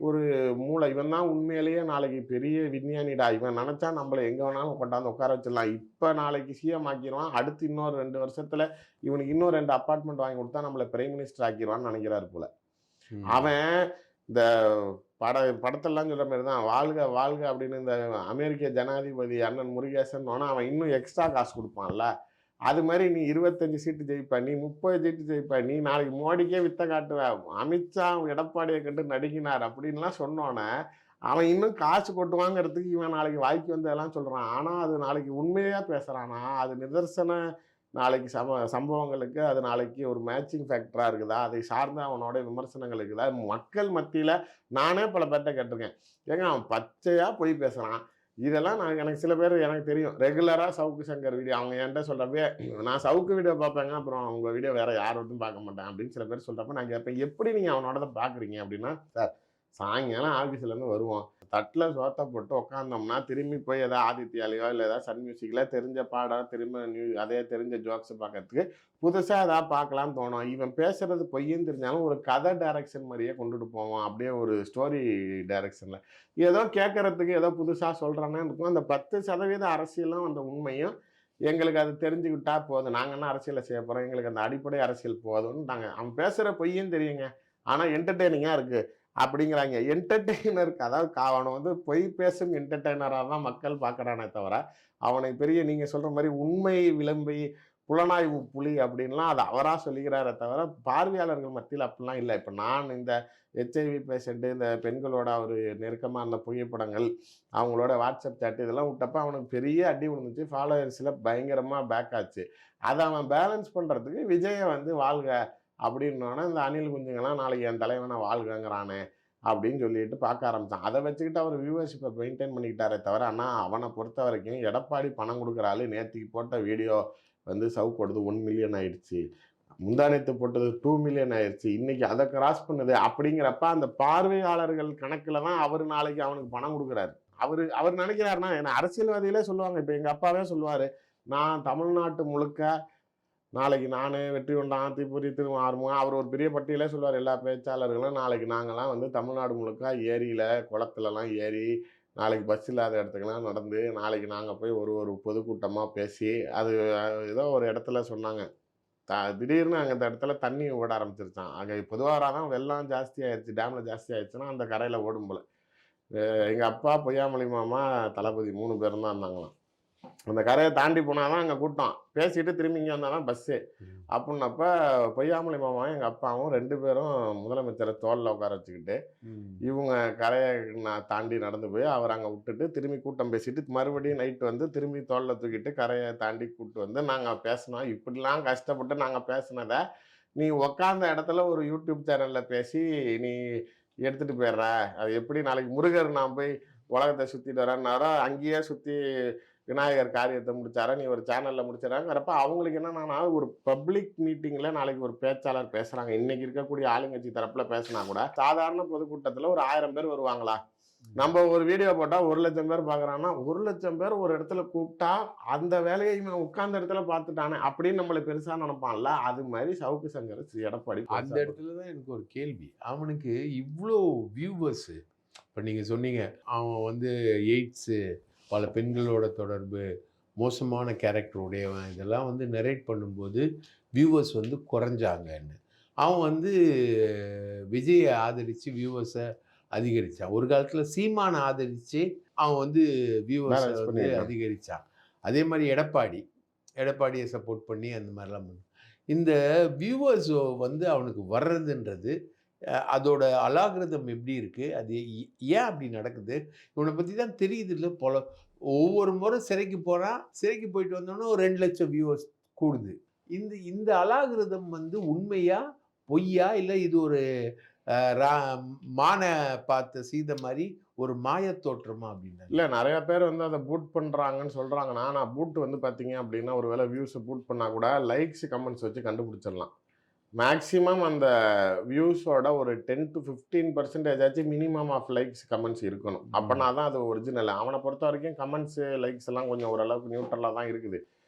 ஒரு மூளை, இவன் தான் உண்மையிலேயே நாளைக்கு பெரிய விஞ்ஞானிடா, இவன் நினைச்சா நம்மளை எங்க வேணாலும் கொண்டாந்து உட்கார வச்சிடலாம், இப்ப நாளைக்கு சிஎம் ஆக்கிடுவான், அடுத்து இன்னொரு 2 வருஷத்துல இவனுக்கு இன்னும் 2 அப்பார்ட்மெண்ட் வாங்கி கொடுத்தா நம்மளை பிரைம் மினிஸ்டர் ஆக்கிடுவான்னு நினைக்கிறாரு போல. அவன் இந்த படத்தெல்லாம் சொல்ற மாதிரி தான் வாழ்க வாழ்க அப்படின்னு இந்த அமெரிக்க ஜனாதிபதி அண்ணன் முருகேசன் அவன் இன்னும் எக்ஸ்ட்ரா காசு கொடுப்பான்ல. அது மாதிரி நீ 25 சீட்டு ஜெயிப்ப, நீ 30 சீட்டு ஜெயிப்ப, நீ நாளைக்கு மோடிக்கே வித்த காட்டுவ, அமித்ஷா எடப்பாடியை கண்டு நடிக்கினார் அப்படின்லாம் சொன்னோன்னே அவன் இன்னும் காசு கொட்டுவாங்கிறதுக்கு இவன் நாளைக்கு வாய்க்கு வந்து எல்லாம் சொல்றான். ஆனா அது நாளைக்கு உண்மையா பேசுறானா? அது நிதர்சன நாளைக்கு சம்பவங்களுக்கு அது நாளைக்கு ஒரு மேட்சிங் ஃபேக்டரா இருக்குதா? அதை சார்ந்த அவனோட விமர்சனங்கள் இருக்குதா? மக்கள் மத்தியில நானே பல பேர்ட்ட கேட்டிருக்கேன். ஏங்க அவன் பச்சையா பொய் பேசுறான். இதெல்லாம் எனக்கு சில பேர் எனக்கு தெரியும். ரெகுலரா சவுக்கு சங்கர் வீடியோ அவங்க என்கிட்ட சொல்றப்ப நான் சவுக்கு வீடியோ பார்ப்பேங்க, அப்புறம் உங்க வீடியோ வேற யாரோட்டும் பார்க்க மாட்டேன் அப்படின்னு சில பேர் சொல்றப்ப நான் கேட்பேன், எப்படி நீங்க அவனோட பாக்குறீங்க அப்படின்னா, சார் சாயங்காலம் ஆஃபீஸ்ல இருந்து வருவோம், தட்டில் சோத்தை போட்டு உட்காந்தோம்னா திரும்பி போய் ஏதாவது ஆதித்யாலையோ இல்லை ஏதாவது சன் மியூசிக்ல தெரிஞ்ச பாடம் திரும்ப அதே தெரிஞ்ச ஜோக்ஸ் பார்க்கறதுக்கு புதுசாக ஏதாவது பார்க்கலான்னு தோணும். இவன் பேசுறது பொய்ன்னு தெரிஞ்சாலும் ஒரு கதை டைரக்ஷன் மாதிரியே கொண்டுட்டு போவான், அப்படியே ஒரு ஸ்டோரி டைரக்ஷன்ல ஏதோ கேட்கறதுக்கு ஏதோ புதுசாக சொல்றானே இருக்கும். அந்த 10% அரசியலும் அந்த உண்மையும் எங்களுக்கு அது தெரிஞ்சுக்கிட்டா போதும், நாங்கள் என்ன அரசியலை செய்ய போகிறோம், எங்களுக்கு அந்த அடிப்படை அரசியல் போதும்னு நாங்கள் அவன் பேசுகிற பொய்யும் தெரியுங்க, ஆனால் என்டர்டெய்னிங்காக இருக்குது அப்படிங்கிறாங்க. என்டர்டெய்னருக்கு அதாவது அவனை வந்து பொய் பேசும் என்டர்டெய்னராக தான் மக்கள் பார்க்குறானே தவிர அவனை பெரிய நீங்கள் சொல்கிற மாதிரி உண்மை விளம்பி புலனாய்வு புலி அப்படின்லாம் அதை அவராக சொல்லிக்கிறாரே தவிர பார்வையாளர்கள் மத்தியில் அப்படிலாம் இல்லை. இப்போ நான் இந்த ஹெச்ஐவி பேஷண்ட்டு இந்த பெண்களோட ஒரு நெருக்கமாக இருந்த புகைப்படங்கள் அவங்களோட வாட்ஸ்அப் சாட் இதெல்லாம் விட்டப்போ அவனுக்கு பெரிய அடி விழுந்துச்சு, ஃபாலோவர்ஸில் பயங்கரமாக பேக் ஆச்சு. அதை அவன் பேலன்ஸ் பண்ணுறதுக்கு விஜயை வந்து வாழ்க அப்படின்னோடனே இந்த அணில் குஞ்சுங்கெல்லாம் நாளைக்கு என் தலைவனை வாழ்கங்கிறானே அப்படின்னு சொல்லிட்டு பார்க்க ஆரம்பித்தான். அதை வச்சுக்கிட்டு அவர் வியூவர்ஷிப்பை மெயின்டைன் பண்ணிக்கிட்டாரே தவிர, ஆனால் அவனை பொறுத்த வரைக்கும் எடப்பாடி பணம் கொடுக்குற ஆள் நேற்றுக்கு போட்ட வீடியோ வந்து சவுக்கோடுது 1 மில்லியன் ஆயிடுச்சு, முந்தானத்து போட்டது 2 மில்லியன் ஆயிடுச்சு, இன்னைக்கு அதை கிராஸ் பண்ணுது அப்படிங்கிறப்ப அந்த பார்வையாளர்கள் கணக்கில் தான் அவர் நாளைக்கு அவனுக்கு பணம் கொடுக்குறாரு. அவர் நினைக்கிறாருன்னா என்ன அரசியல்வாதிகளே சொல்லுவாங்க, இப்போ எங்கள் அப்பாவே சொல்லுவார், நான் தமிழ்நாட்டு முழுக்க நாளைக்கு நான் வெற்றி கொண்டான் திப்புரி திருமாறுமுகம் அவர் ஒரு பெரிய பட்டியலே சொல்லுவார். எல்லா பேச்சாளர்களும் நாளைக்கு நாங்கள்லாம் வந்து தமிழ்நாடு முழுக்க ஏரியில் குளத்துலலாம் ஏறி நாளைக்கு பஸ் இல்லாத இடத்துக்கெல்லாம் நடந்து நாளைக்கு நாங்கள் போய் ஒரு பொதுக்கூட்டமாக பேசி அது ஏதோ ஒரு இடத்துல சொன்னாங்க, திடீர்னு அங்கே அந்த இடத்துல தண்ணி ஓட ஆரம்பிச்சிருச்சான். அங்கே பொதுவாக தான் வெள்ளம் ஜாஸ்தி ஆயிடுச்சு, டேமில் ஜாஸ்தி ஆயிடுச்சுன்னா அந்த கரையில் ஓடும் போல். எங்கள் அப்பா பொய்யாமொழி மாமா தளபதி 3 பேரும் தான் இருந்தாங்களாம். அந்த கரையை தாண்டி போனால் தான் அங்கே கூட்டம், பேசிட்டு திரும்பி இங்கே வந்தால் தான் பஸ்ஸு அப்படின்னப்ப பொய்யாமொழி மாமாவும் எங்கள் அப்பாவும் 2 பேரும் முதலமைச்சரை தோளில் உட்கார வச்சுக்கிட்டு இவங்க கரையை தாண்டி நடந்து போய் அவர் அங்கே விட்டுட்டு திரும்பி கூட்டம் பேசிட்டு மறுபடியும் நைட்டு வந்து திரும்பி தோளில் தூக்கிட்டு கரையை தாண்டி கூப்பிட்டு வந்து நாங்கள் பேசினோம், இப்படிலாம் கஷ்டப்பட்டு நாங்கள் பேசினதை நீ உக்காந்த இடத்துல ஒரு யூடியூப் சேனலில் பேசி நீ எடுத்துகிட்டு போயிடுற, அது எப்படி நாளைக்கு முருகர் நான் போய் உலகத்தை சுற்றிட்டு வரேன்னாரோ அங்கேயே சுற்றி விநாயகர் காரியத்தை முடிச்சாரா, நீ ஒரு சேனலில் முடிச்சிடறாங்கிறப்ப அவங்களுக்கு என்னன்னா ஒரு பப்ளிக் மீட்டிங்கில் நாளைக்கு ஒரு பேச்சாளர் பேசுகிறாங்க, இன்னைக்கு இருக்கக்கூடிய ஆளுங்கட்சி தரப்பில் பேசினா கூட சாதாரண பொதுக்கூட்டத்தில் ஒரு 1000 பேர் வருவாங்களா, நம்ம ஒரு வீடியோ போட்டால் 1,00,000 பேர் பார்க்குறான்னா 1,00,000 பேர் ஒரு இடத்துல கூப்பிட்டா அந்த வேலையை இவன் உட்கார்ந்த இடத்துல பார்த்துட்டானே அப்படின்னு நம்மளை பெருசாக நினைப்பான்ல. அது மாதிரி சவுக்கு சங்கர் எடப்பாடி அந்த இடத்துல தான் எனக்கு ஒரு கேள்வி. அவனுக்கு இவ்வளோ வியூவர்ஸு, இப்போ நீங்கள் சொன்னீங்க அவன் வந்து எய்ட்ஸு, பல பெண்களோட தொடர்பு, மோசமான கேரக்டர் உடையவன், இதெல்லாம் வந்து நரேட் பண்ணும்போது வியூவர்ஸ் வந்து குறைஞ்சாங்கன்னு. அவன் வந்து விஜயை ஆதரித்து வியூவர்ஸை அதிகரித்தான். ஒரு காலத்தில் சீமானை ஆதரித்து அவன் வந்து வியூவர்ஸை வந்து அதிகரித்தான். அதே மாதிரி எடப்பாடியை சப்போர்ட் பண்ணி அந்த மாதிரிலாம் பண்ணான். இந்த வியூவர்ஸ் வந்து அவனுக்கு வர்றதுன்றது அதோட அலாகிருதம் எப்படி இருக்குது, அது ஏன் அப்படி நடக்குது, இவனை பற்றி தான் தெரியுது இல்லை. ஒவ்வொரு முறை சிறைக்கு போகிறான், சிறைக்கு போயிட்டு வந்தோன்னா ஒரு 2 லட்சம் வியூவர்ஸ் கூடுது. இந்த அலாகிருதம் வந்து உண்மையா பொய்யா, இல்லை இது ஒரு மான பார்த்த சீத மாதிரி ஒரு மாய தோற்றமா அப்படின்னு? இல்லை, நிறைய பேர் வந்து அதை பூட் பண்ணுறாங்கன்னு சொல்கிறாங்கன்னா, நான் பூட் வந்து பார்த்தீங்க அப்படின்னா ஒரு வேளை வியூஸை பூட் பண்ணால் கூட லைக்ஸ் கமெண்ட்ஸ் வச்சு கண்டுபிடிச்சிடலாம். மேக்ஸிமம் அந்த வியூஸோட ஒரு 10 to 15% ஆச்சும் மினிமம் ஆஃப் லைக்ஸ் கமெண்ட்ஸ் இருக்கணும். அப்போனா தான் அது ஒரிஜினல். அவனை பொறுத்த வரைக்கும் கமெண்ட்ஸு லைக்ஸ் எல்லாம் கொஞ்சம் ஓரளவுக்கு நியூட்ரலாக தான் இருக்குது.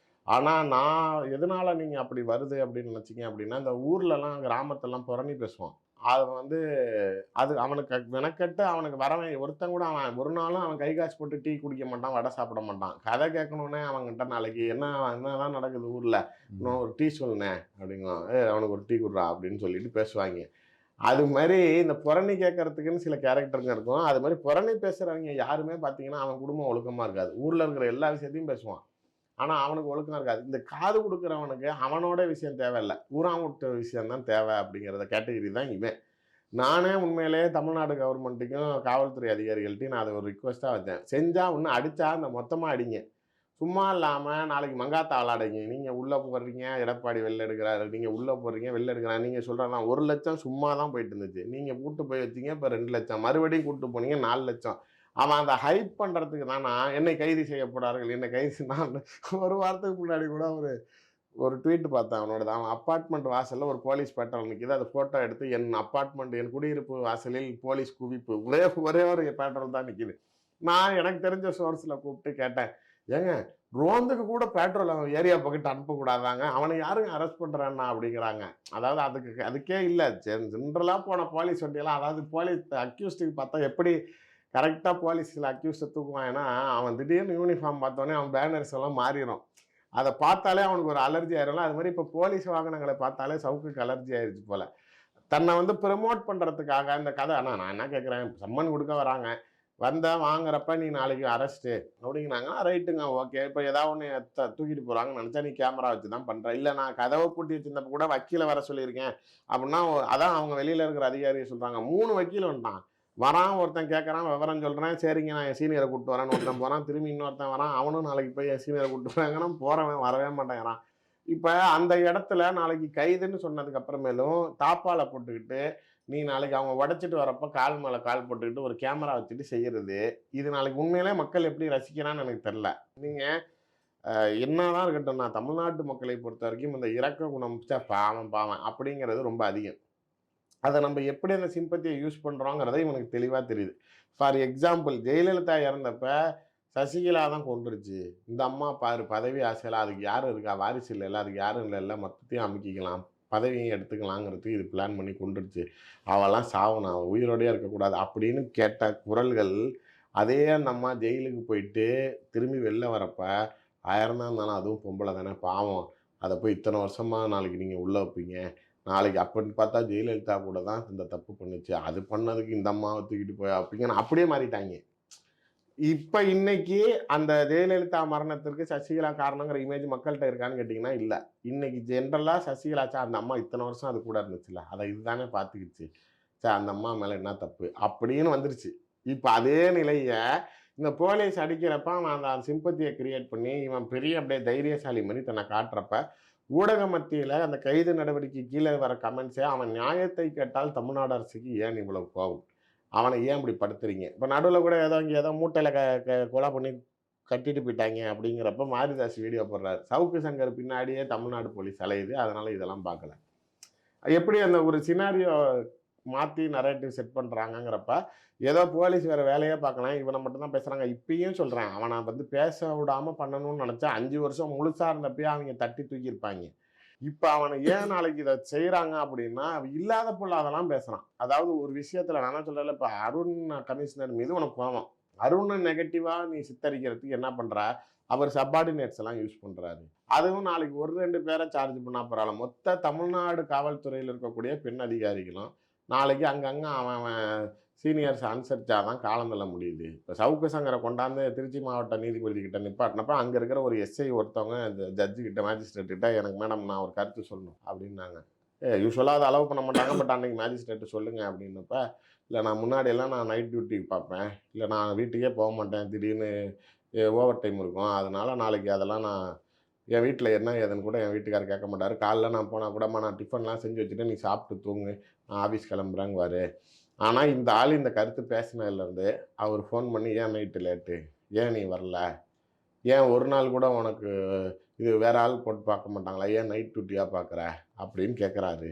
ஆனால் நான் எதனால் நீங்கள் அப்படி வருது அப்படின்னு நினச்சிங்க அப்படின்னா, இந்த ஊர்லலாம் கிராமத்தெல்லாம் புரணி பேசுவான். அது வந்து அது அவனுக்கு மெனக்கெட்டு அவனுக்கு வரவன் ஒருத்தன் கூட அவன் ஒரு நாளும் அவன் கை காசு போட்டு டீ குடிக்க மாட்டான், வடை சாப்பிட மாட்டான். கதை கேட்கணுன்னே அவன்கிட்ட நாளைக்கு என்னதான் நடக்குது ஊரில், இன்னும் ஒரு டீ சொல்லுனே அப்படிங்குவான். அவனுக்கு ஒரு டீ குடுறா அப்படின்னு சொல்லிட்டு பேசுவாங்க. அது மாதிரி இந்த புரணி கேட்கறதுக்குன்னு சில கேரக்டருங்க இருக்கும். அது மாதிரி புரணி பேசுகிறவங்க யாருமே பார்த்தீங்கன்னா அவன் குடும்பம் ஒழுக்கமாக இருக்காது. ஊரில் இருக்கிற எல்லா விஷயத்தையும் பேசுவான், ஆனால் அவனுக்கு ஒழுக்கம் இருக்காது. இந்த காது கொடுக்குறவனுக்கு அவனோட விஷயம் தேவையில்லை, ஊராமுட்ட விஷயம்தான் தேவை அப்படிங்கிறத கேட்டகிரி தான் இவன். நானே உண்மையிலேயே தமிழ்நாடு கவர்மெண்ட்டுக்கும் காவல்துறை அதிகாரிகள்ட்டையும் நான் அதை ஒரு ரிக்வஸ்ட்டாக வச்சேன். செஞ்சால் ஒன்று அடித்தா அந்த மொத்தமாக அடிங்க, சும்மா இல்லாமல் நாளைக்கு மங்காத்தா விளாடுங்க. நீங்கள் உள்ளே போடுறீங்க, எடப்பாடி வெளில எடுக்கிறாரு, நீங்கள் உள்ளே போடுறீங்க வெளில எடுக்கிறாரு. நீங்கள் சொல்கிறதா 1 லட்சம் சும்மா தான் போயிட்டு இருந்துச்சு, நீங்கள் கூப்பிட்டு போய் வச்சிங்க, இப்போ 2 லட்சம், மறுபடியும் கூப்பிட்டு போனீங்க 4 லட்சம். அவன் அந்த ஹைப் பண்ணுறதுக்கு தானா என்னை கைது செய்யப்படார்கள், என்னை கைது. நான் ஒரு வாரத்துக்கு முன்னாடி கூட ஒரு ட்வீட் பார்த்தேன் அவனோட. அவன் அப்பார்ட்மெண்ட் வாசலில் ஒரு போலீஸ் பேட்ரோல் நிற்கிது, அதை ஃபோட்டோ எடுத்து என் அப்பார்ட்மெண்ட் என் குடியிருப்பு வாசலில் போலீஸ் குவிப்பு, ஒரே ஒரு பேட்ரோல் தான் நிற்கிது. நான் எனக்கு தெரிஞ்ச சோர்ஸில் கூப்பிட்டு கேட்டேன், ஏங்க ரோந்துக்கு கூட பெட்ரோல் அவன் ஏரியா பக்கத்து அனுப்பக்கூடாதாங்க, அவனை யாருங்க அரெஸ்ட் பண்ணுறான்னா அப்படிங்கிறாங்க. அதாவது அதுக்கே இல்லை, ஜென்ரலாக போன போலீஸ் வண்டியெல்லாம், அதாவது போலீஸ் அக்யூஸ்டுக்கு பார்த்தா எப்படி கரெக்டாக போலீஸில் அக்யூஸ்டை தூக்குவான். ஏன்னா அவன் திடீர்னு யூனிஃபார்ம் பார்த்தோன்னே அவன் பேனர்ஸ் எல்லாம் மாறிடும், அதை பார்த்தாலே அவனுக்கு ஒரு அலர்ஜி ஆயிடும்ல. அது மாதிரி இப்போ போலீஸ் வாகனங்களை பார்த்தாலே சவுக்குக்கு அலர்ஜி ஆயிடுச்சு போல். தன்னை வந்து ப்ரமோட் பண்ணுறதுக்காக இந்த கதை. ஆனால் நான் என்ன கேட்குறேன், சம்மன் கொடுக்க வராங்க, வந்தால் வாங்குறப்ப நீ நாளைக்கு அரெஸ்ட்டு அப்படிங்கிறாங்கன்னா ரைட்டுங்க, ஓகே. இப்போ ஏதாவது ஒன்று தூக்கிட்டு போகிறாங்கன்னு நினச்சா நீ கேமரா வச்சு தான் பண்ணுற. இல்லை நான் கதவை பூட்டி வச்சுருந்தப்ப கூட வக்கீலை வர சொல்லியிருக்கேன் அப்படின்னா, அதான் அவங்க வெளியில் இருக்கிற அதிகாரியை சொல்கிறாங்க. 3 வக்கீல் வந்துட்டான். வரான், ஒருத்தன் கேட்குறான், விவரம் சொல்கிறேன், சரிங்க நான் என் சீனியரை கூப்பிட்டு வரேன்னு ஒருத்தன் போகிறான், திரும்பி இன்னொருத்தன் வரான், அவனும் நாளைக்கு போய் என் சீனியரை கூப்பிட்டு வராங்கன்னா போகிறவன் வரவே மாட்டேங்கிறான். இப்போ அந்த இடத்துல நாளைக்கு கைதுன்னு சொன்னதுக்கு அப்புறமேலும் தாப்பாலை போட்டுக்கிட்டு நீ நாளைக்கு அவங்க உடைச்சிட்டு வரப்போ கால் மேலே கால் போட்டுக்கிட்டு ஒரு கேமரா வச்சுட்டு செய்கிறது, இது நாளைக்கு உண்மையிலே மக்கள் எப்படி ரசிக்கிறான்னு எனக்கு தெரில. நீங்கள் என்னதான் இருக்கட்டும், நான் தமிழ்நாட்டு மக்களை பொறுத்த வரைக்கும் இந்த இரக்க குணம் பாவம் அப்படிங்கிறது ரொம்ப அதிகம். அதை நம்ம எப்படி அந்த சிம்பத்தியை யூஸ் பண்ணுறோங்கிறத இவனுக்கு தெளிவாக தெரியுது. ஃபார் எக்ஸாம்பிள், ஜெயலலிதா இறந்தப்ப சசிகலா தான் கொண்டுருச்சு. இந்த அம்மா பாரு பதவி ஆசையில் அதுக்கு யாரும் இருக்கா, வாரிசு இல்லைல்ல, அதுக்கு யாரும் இல்லைல்ல, மொத்தத்தையும் அமுக்கிக்கலாம், பதவியும் எடுத்துக்கலாங்கிறதுக்கு இது பிளான் பண்ணி கொண்டுருச்சு, அவெல்லாம் சாவணும், அவள் உயிரோடையே இருக்கக்கூடாது அப்படின்னு கேட்ட குரல்கள், அதே அந்த அம்மா ஜெயிலுக்கு போயிட்டு திரும்பி வெளில வரப்ப 1000 தான் இருந்தாலும் அதுவும் பொம்பளை தானே பாவம், அதை போய் இத்தனை வருஷமாக நாளைக்கு நீங்கள் உள்ளே வைப்பீங்க, நாளைக்கு அப்படின்னு பார்த்தா ஜெயலலிதா கூட தான் இந்த தப்பு பண்ணுச்சு, அது பண்ணதுக்கு இந்த அம்மாவை தூக்கிட்டு போய் அப்படிங்கன்னு அப்படியே மாறிட்டாங்க. இப்போ இன்னைக்கு அந்த ஜெயலலிதா மரணத்திற்கு சசிகலா காரணங்கிற இமேஜ் மக்கள்கிட்ட இருக்கான்னு கேட்டிங்கன்னா இல்லை. இன்னைக்கு ஜென்ரலாக சசிகலாச்சா அந்த அம்மா இத்தனை வருஷம் அது கூட இருந்துச்சுல்ல, அதை இதுதானே பார்த்துக்கிச்சு, சே அந்த அம்மா மேலே என்ன தப்பு அப்படின்னு வந்துருச்சு. இப்போ அதே நிலையை இந்த போலீஸ் அடிக்கிறப்ப அவன் அந்த சிம்பத்தியை கிரியேட் பண்ணி இவன் பெரிய அப்படியே தைரியசாலி மாதிரி தன்னை காட்டுறப்ப ஊடக மத்தியில் அந்த கைது நடவடிக்கை கீழே வர கமெண்ட்ஸே, அவன் நியாயத்தை கேட்டால் தமிழ்நாடு அரசுக்கு ஏன் இவ்வளவு கோபம், அவனை ஏன் இப்படி படுத்துறீங்க. இப்போ நடுவில் கூட இங்கே ஏதோ மூட்டையில் கொலை பண்ணி கட்டிட்டு போயிட்டாங்க அப்படிங்கிறப்ப மாரிதாஸ் வீடியோ போடுறாரு, சவுக்கு சங்கர் பின்னாடியே தமிழ்நாடு போலீஸ் அலையுது, அதனால் இதெல்லாம் பார்க்கல. எப்படி அந்த ஒரு சினாரியோ மாற்றி நரேட்டிவ் செட் பண்ணுறாங்கங்கிறப்ப ஏதோ போலீஸ் வேறு வேலையே பார்க்கலாம், இவனை மட்டும்தான் பேசுகிறாங்க. இப்பயும் சொல்கிறேன், அவனை வந்து பேச விடாமல் பண்ணணும்னு நினச்சா 5 வருஷம் முழுசாக இருந்தப்பயே அவங்க தட்டி தூக்கியிருப்பாங்க. இப்போ அவனை ஏன் நாளைக்கு இதை செய்கிறாங்க அப்படின்னா, இல்லாத பொல்லாதெல்லாம் பேசுகிறான். அதாவது ஒரு விஷயத்தில் நான் சொல்கிறேன், இப்போ அருண் கமிஷனர் மீது உனக்கு கோவம், அருணை நெகட்டிவாக நீ சித்தரிக்கிறதுக்கு என்ன பண்ணுற, அவர் சப்பார்டினேட்ஸ் எல்லாம் யூஸ் பண்ணுறாரு. அதுவும் நாளைக்கு 1-2 பேரை சார்ஜ் பண்ணால் பரவாயில்ல, மொத்த தமிழ்நாடு காவல்துறையில் இருக்கக்கூடிய பெண் அதிகாரிகளும் நாளைக்கு அங்கங்கே அவன் சீனியர்ஸ் அனுசரிச்சாதான் காலம் தள்ள முடியுது. இப்போ சவுக்கு சங்கரை கொண்டாந்து திருச்சி மாவட்ட நீதிபதி கிட்ட நிப்பாட்டினப்ப அங்கே இருக்கிற ஒரு எஸ்ஐ ஒருத்தவங்க இந்த ஜட்ஜு கிட்ட மேஜிஸ்ட்ரேட் கிட்ட, எனக்கு மேடம் நான் ஒரு கருத்து சொல்லணும் அப்படின்னாங்க. யூஸ்வலாக அதை அலோவ் பண்ண மாட்டாங்க, பட் அன்றைக்கி மேஜிஸ்ட்ரேட்டு சொல்லுங்கள் அப்படின்னப்ப, இல்லை நான் முன்னாடியெல்லாம் நான் நைட் டியூட்டிக்கு பார்ப்பேன், இல்லை நான் வீட்டுக்கே போக மாட்டேன், திடீர்னு ஓவர் டைம் இருக்கும், அதனால் நாளைக்கு அதெல்லாம் நான் என் வீட்டில் என்ன ஏதுன்னு கூட என் வீட்டுக்காரர் கேட்க மாட்டார். காலைல நான் போனால் கூடமா நான் டிஃபன்லாம் செஞ்சு வச்சுட்டு நீ சாப்பிட்டு தூங்கு, நான் ஆஃபீஸ் கிளம்புறேங்குவார். ஆனால் இந்த ஆள் இந்த கருத்து பேசினதுலேருந்து அவர் ஃபோன் பண்ணி, ஏன் நைட்டு லேட்டு, ஏன் நீ வரல, ஏன் ஒரு நாள் கூட உனக்கு இது வேறு ஆள் போட்டு பார்க்க மாட்டாங்களா, ஏன் நைட் டியூட்டியாக பார்க்குற அப்படின்னு கேட்குறாரு.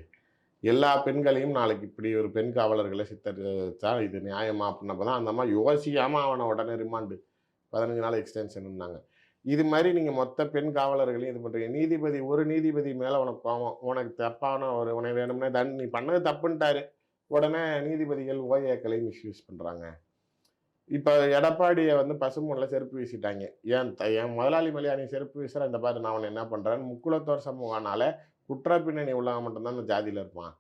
எல்லா பெண்களையும் நாளைக்கு இப்படி ஒரு பெண் காவலர்களை சித்தரிச்சா இது நியாயமா அப்படின்னப்போ தான் அந்த அம்மா யோசிக்காமல் அவனை உடனே ரிமாண்டு 15 நாள் எக்ஸ்டென்ஷன்னாங்க. இது மாதிரி நீங்கள் மொத்த பெண் காவலர்களையும் இது பண்ணுறீங்க. நீதிபதி ஒரு நீதிபதி மேலே உனக்கு கோவம், உனக்கு தப்பான ஒரு உனக்கு வேணும்னா நீ பண்ணது தப்புன்ட்டாரு, உடனே நீதிபதிகள் ஓஏக்களை மிஸ்யூஸ் பண்ணுறாங்க. இப்போ எடப்பாடியை வந்து பசுமூனில் செருப்பு வீசிட்டாங்க. என் முதலாளி மேலே நீ செருப்பு வீசுகிற, இந்த பாரு நான் அவனை என்ன பண்ணுறேன்னு முக்குலத்தோர் சமூகனால குற்ற பின்னணி உள்ளவன் மட்டும்தான் இந்த ஜாதியில் இருப்பான்.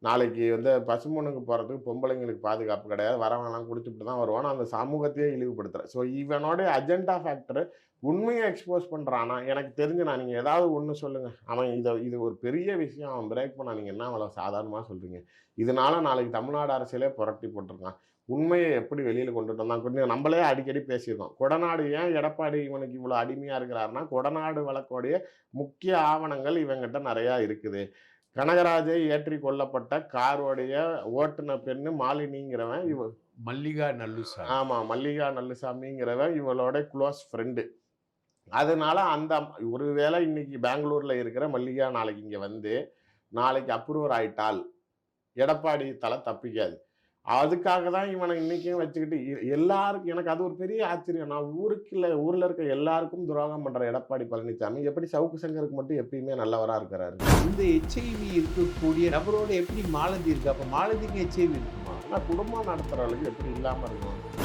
நாளைக்கு வந்து பசுமூனுக்கு போகிறதுக்கு பொம்பளைங்களுக்கு பாதுகாப்பு கிடையாது, வரவங்கலாம் குடிச்சுட்டு தான் வருவான், அந்த சமூகத்தையே இழிவுபடுத்துகிறேன். ஸோ இவனோட அஜெண்டா ஃபேக்டரு உண்மையை எக்ஸ்போஸ் பண்ணுறானா எனக்கு தெரிஞ்சு, நான் நீங்கள் ஏதாவது ஒன்று சொல்லுங்கள், அவன் இது ஒரு பெரிய விஷயம், அவன் பிரேக் பண்ணா நீங்கள் என்ன அவ்வளோ சாதாரணமாக சொல்கிறீங்க. இதனால நாளைக்கு தமிழ்நாடு அரசியலே புரட்டி போட்டிருக்கான். உண்மையை எப்படி வெளியில் கொண்டுட்டு வந்தான் கொஞ்சம் நம்மளே அடிக்கடி பேசியிருக்கோம். கொடநாடு ஏன் எடப்பாடி இவனுக்கு இவ்வளோ அடிமையாக இருக்கிறாருன்னா, கொடநாடு வழக்கோடைய முக்கிய ஆவணங்கள் இவங்கிட்ட நிறையா இருக்குது. கனகராஜை ஏற்றி கொல்லப்பட்ட காரோடைய ஓட்டுன பெண்ணு மாலினிங்கிறவன் மல்லிகா நல்லுசாமி. ஆமாம், மல்லிகா நல்லுசாமிங்கிறவன் இவளோட க்ளோஸ் ஃப்ரெண்டு. அதனால அந்த ஒருவேளை இன்னைக்கு பெங்களூரில் இருக்கிற மல்லிகா நாளைக்கு இங்கே வந்து நாளைக்கு அப்ரூவர் ஆயிட்டால் எடப்பாடி தலை தப்பிக்காது. அதுக்காக தான் இவனை இன்றைக்கும் வச்சுக்கிட்டு எல்லாருக்கும் எனக்கு அது ஒரு பெரிய ஆச்சரியம். நான் ஊரில் இருக்க எல்லாருக்கும் துரோகம் பண்ணுற எடப்பாடி பழனிசாமி எப்படி சவுக்கு சங்கருக்கு மட்டும் எப்பயுமே நல்லவராக இருக்கிறாரு. இந்த ஹெச்ஐவி இருக்கக்கூடிய நபரோட எப்படி மாலதி இருக்கு, அப்போ மாலதிக்கு ஹெச்ஐவி இருக்குமா? ஆனால் குடும்பம் நடத்துகிறவளுக்கு எப்படி இல்லாமல் இருக்கும்?